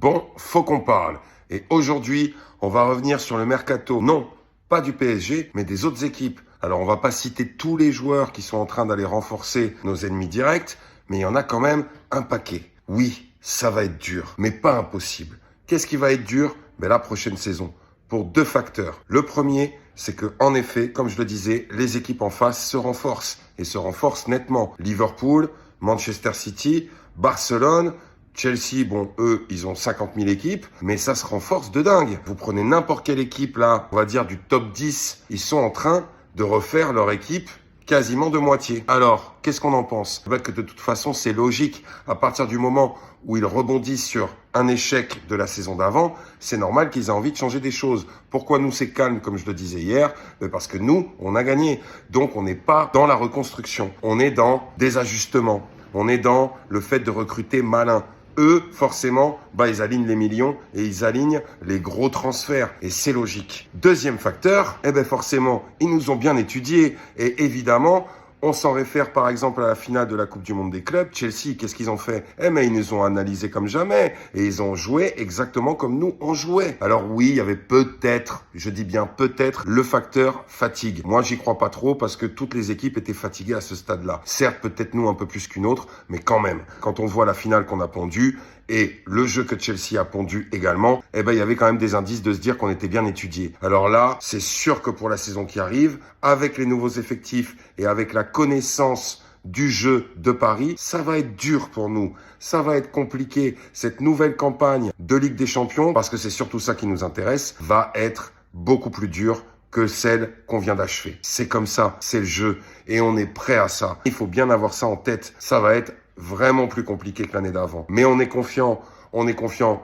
Bon, faut qu'on parle. Et aujourd'hui, on va revenir sur le mercato. Non, pas du PSG, mais des autres équipes. Alors, on va pas citer tous les joueurs qui sont en train d'aller renforcer nos ennemis directs, mais il y en a quand même un paquet. Oui, ça va être dur, mais pas impossible. Qu'est-ce qui va être dur? La prochaine saison. Pour deux facteurs. Le premier, c'est que, en effet, comme je le disais, les équipes en face se renforcent et se renforcent nettement. Liverpool, Manchester City, Barcelone, Chelsea, bon, eux, ils ont 50 000 équipes, mais ça se renforce de dingue. Vous prenez n'importe quelle équipe, là, on va dire du top 10, ils sont en train de refaire leur équipe quasiment de moitié. Alors, qu'est-ce qu'on en pense? Que de toute façon, c'est logique. À partir du moment où ils rebondissent sur un échec de la saison d'avant, c'est normal qu'ils aient envie de changer des choses. Pourquoi nous, c'est calme, comme je le disais hier? Parce que nous, on a gagné. Donc, on n'est pas dans la reconstruction. On est dans des ajustements. On est dans le fait de recruter malin. Eux, forcément, ils alignent les millions et ils alignent les gros transferts. Et c'est logique. Deuxième facteur, forcément, ils nous ont bien étudiés. Et évidemment, on s'en réfère par exemple à la finale de la Coupe du Monde des clubs. Chelsea, qu'est-ce qu'ils ont fait? Ils nous ont analysé comme jamais. Et ils ont joué exactement comme nous, on jouait. Alors oui, il y avait peut-être, je dis bien peut-être, le facteur fatigue. Moi, j'y crois pas trop parce que toutes les équipes étaient fatiguées à ce stade-là. Certes, peut-être nous un peu plus qu'une autre, mais quand même. Quand on voit la finale qu'on a pondue, et le jeu que Chelsea a pondu également, il y avait quand même des indices de se dire qu'on était bien étudié. Alors là, c'est sûr que pour la saison qui arrive, avec les nouveaux effectifs et avec la connaissance du jeu de Paris, ça va être dur pour nous. Ça va être compliqué. Cette nouvelle campagne de Ligue des Champions, parce que c'est surtout ça qui nous intéresse, va être beaucoup plus dure que celle qu'on vient d'achever. C'est comme ça, c'est le jeu. Et on est prêt à ça. Il faut bien avoir ça en tête. Ça va être vraiment plus compliqué que l'année d'avant. Mais on est confiant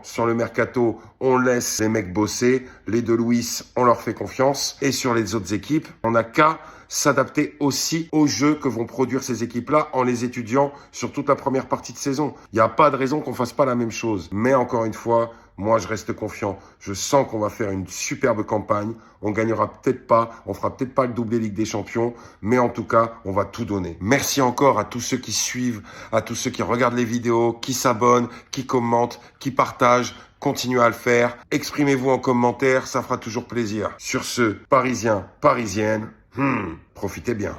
sur le mercato, on laisse les mecs bosser, les De Luis, on leur fait confiance. Et sur les autres équipes, on n'a qu'à s'adapter aussi au jeu que vont produire ces équipes-là en les étudiant sur toute la première partie de saison. Il n'y a pas de raison qu'on fasse pas la même chose. Mais encore une fois, moi, je reste confiant. Je sens qu'on va faire une superbe campagne. On gagnera peut-être pas, on fera peut-être pas le doublé Ligue des Champions, mais en tout cas, on va tout donner. Merci encore à tous ceux qui suivent, à tous ceux qui regardent les vidéos, qui s'abonnent, qui commentent, qui partagent. Continuez à le faire. Exprimez-vous en commentaire, ça fera toujours plaisir. Sur ce, Parisiens, Parisiennes, profitez bien.